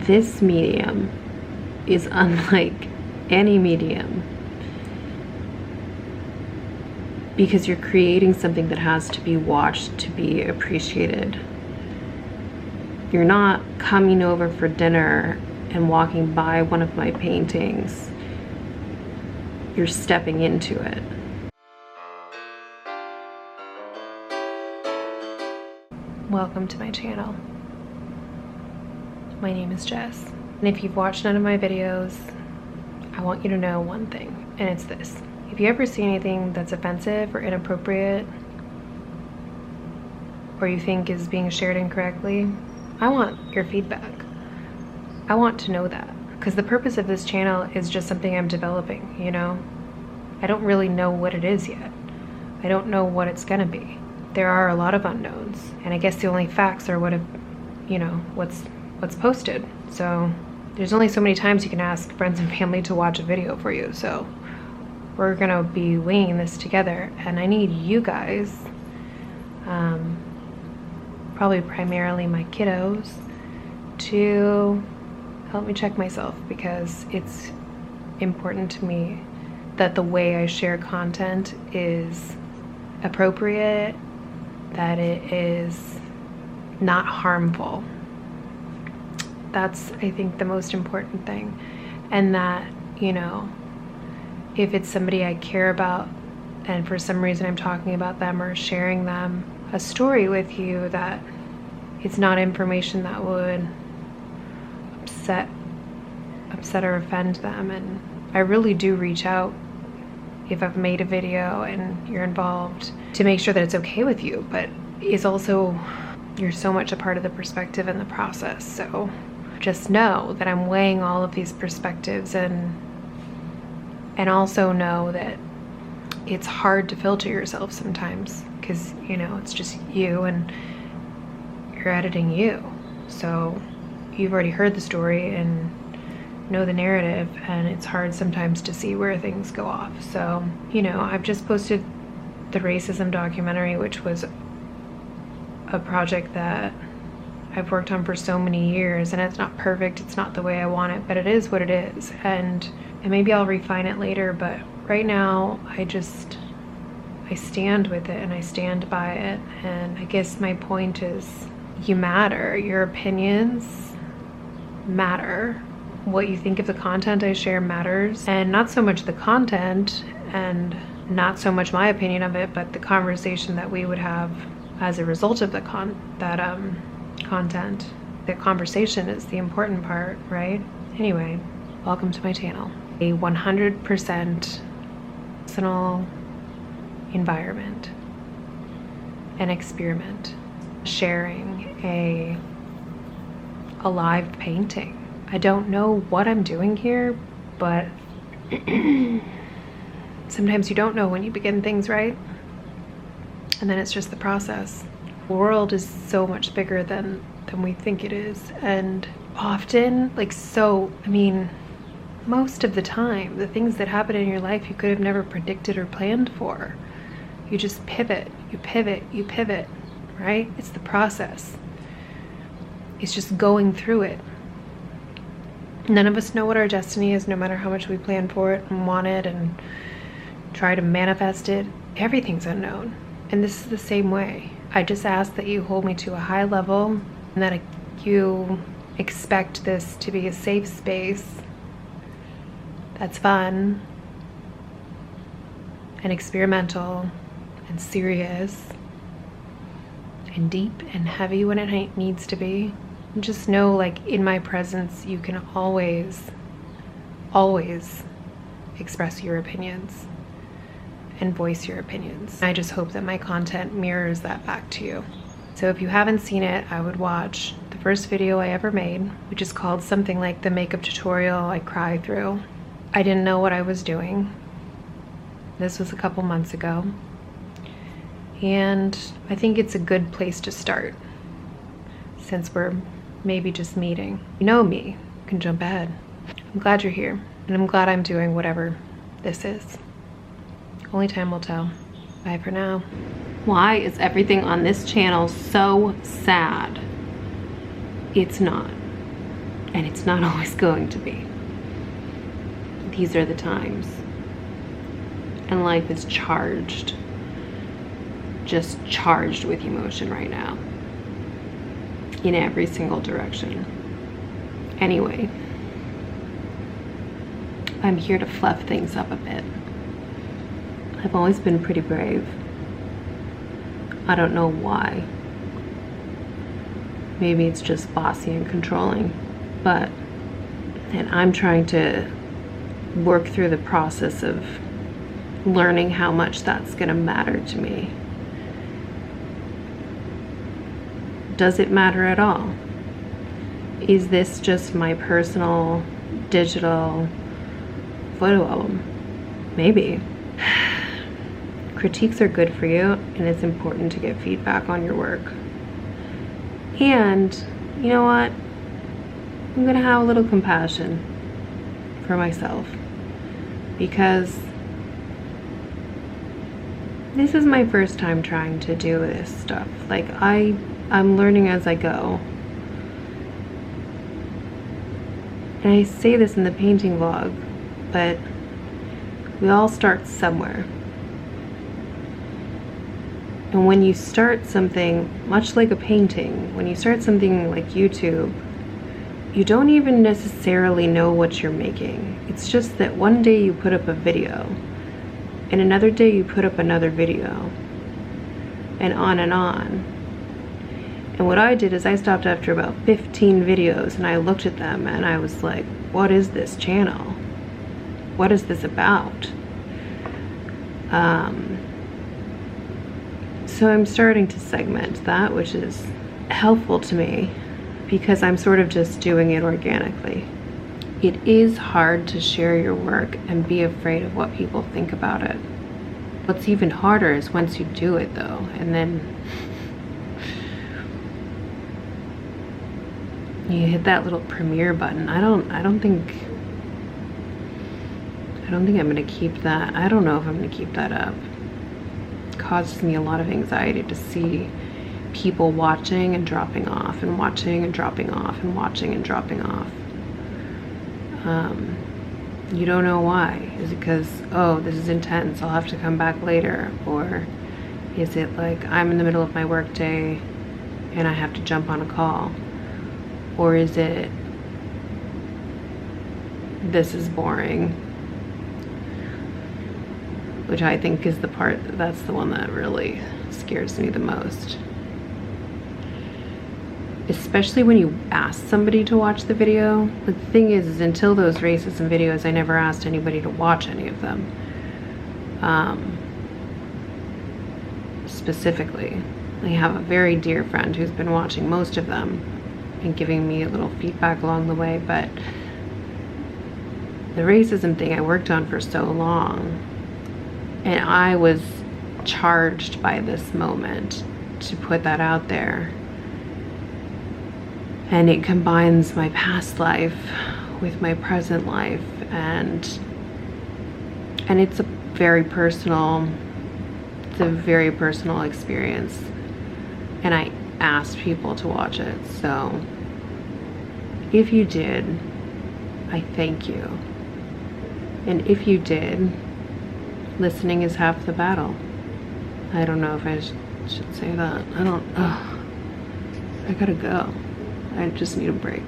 This medium is unlike any medium because you're creating something that has to be watched to be appreciated. You're not coming over for dinner and walking by one of my paintings. You're stepping into it. Welcome to my channel. My name is Jess, and if you've watched none of my videos, I want you to know one thing, and it's this. If you ever see anything that's offensive or inappropriate, or you think is being shared incorrectly, I want your feedback. I want to know that, because the purpose of this channel is just something I'm developing, you know? I don't really know what it is yet. I don't know what it's gonna be. There are a lot of unknowns, and I guess the only facts are what's posted. So there's only so many times you can ask friends and family to watch a video for you. So we're gonna be winging this together, and I need you guys, probably primarily my kiddos, to help me check myself, because it's important to me that the way I share content is appropriate, that it is not harmful. That's, I think, the most important thing. And that, you know, if it's somebody I care about and for some reason I'm talking about them or sharing them a story with you, that it's not information that would upset or offend them. And I really do reach out if I've made a video and you're involved to make sure that it's okay with you, but it's also, you're so much a part of the perspective and the process. So just know that I'm weighing all of these perspectives, and also know that it's hard to filter yourself sometimes, because, you know, it's just you and you're editing you. So you've already heard the story and know the narrative, and it's hard sometimes to see where things go off. So, you know, I've just posted the racism documentary, which was a project that I've worked on for so many years, and it's not perfect, it's not the way I want it, but it is what it is. And maybe I'll refine it later, but right now I stand with it and I stand by it. And I guess my point is, you matter. Your opinions matter. What you think of the content I share matters, and not so much the content and not so much my opinion of it, but the conversation that we would have as a result of the content. The conversation is the important part, right? Anyway, welcome to my channel. A 100% personal environment, an experiment, sharing a live painting. I don't know what I'm doing here, but sometimes you don't know when you begin things, right? And then it's just the process. The world is so much bigger than we think it is. And often, most of the time, the things that happen in your life you could have never predicted or planned for. You just pivot, you pivot, you pivot, right? It's the process. It's just going through it. None of us know what our destiny is, no matter how much we plan for it and want it and try to manifest it. Everything's unknown. And this is the same way. I just ask that you hold me to a high level, and that you expect this to be a safe space that's fun and experimental and serious and deep and heavy when it needs to be. And just know, like, in my presence, you can always express your opinions and voice your opinions. I just hope that my content mirrors that back to you. So if you haven't seen it, I would watch the first video I ever made, which is called something like the makeup tutorial I cry through. I didn't know what I was doing. This was a couple months ago. And I think it's a good place to start, since we're maybe just meeting. You know me, you can jump ahead. I'm glad you're here, and I'm glad I'm doing whatever this is. Only time will tell. Bye for now. Why is everything on this channel so sad? It's not. And it's not always going to be. These are the times. And life is charged, just charged with emotion right now, in every single direction. Anyway, I'm here to fluff things up a bit. I've always been pretty brave. I don't know why. Maybe it's just bossy and controlling, and I'm trying to work through the process of learning how much that's gonna matter to me. Does it matter at all? Is this just my personal digital photo album? Maybe. Critiques are good for you, and it's important to get feedback on your work. And you know what? I'm gonna have a little compassion for myself, because this is my first time trying to do this stuff. Like, I'm learning as I go. And I say this in the painting vlog, but we all start somewhere. And when you start something, much like a painting, when you start something like YouTube, you don't even necessarily know what you're making. It's just that one day you put up a video, and another day you put up another video, and on and on. And what I did is I stopped after about 15 videos, and I looked at them and I was like, what is this channel? What is this about? So I'm starting to segment that, which is helpful to me because I'm sort of just doing it organically. It is hard to share your work and be afraid of what people think about it. What's even harder is once you do it though, and then you hit that little premiere button. I don't think I'm gonna keep that. I don't know if I'm gonna keep that up. It causes me a lot of anxiety to see people watching and dropping off and watching and dropping off and watching and dropping off. You don't know why. Is it because, oh, this is intense, I'll have to come back later? Or is it like I'm in the middle of my work day and I have to jump on a call? Or is it, this is boring? Which I think is the part, that's the one that really scares me the most. Especially when you ask somebody to watch the video. The thing is until those racism videos, I never asked anybody to watch any of them. Specifically. I have a very dear friend who's been watching most of them and giving me a little feedback along the way, but the racism thing I worked on for so long, and I was charged by this moment to put that out there. And it combines my past life with my present life, and it's a very personal experience. And I asked people to watch it, so if you did, I thank you. And if you did, listening is half the battle. I don't know if I should say that. I gotta go. I just need a break.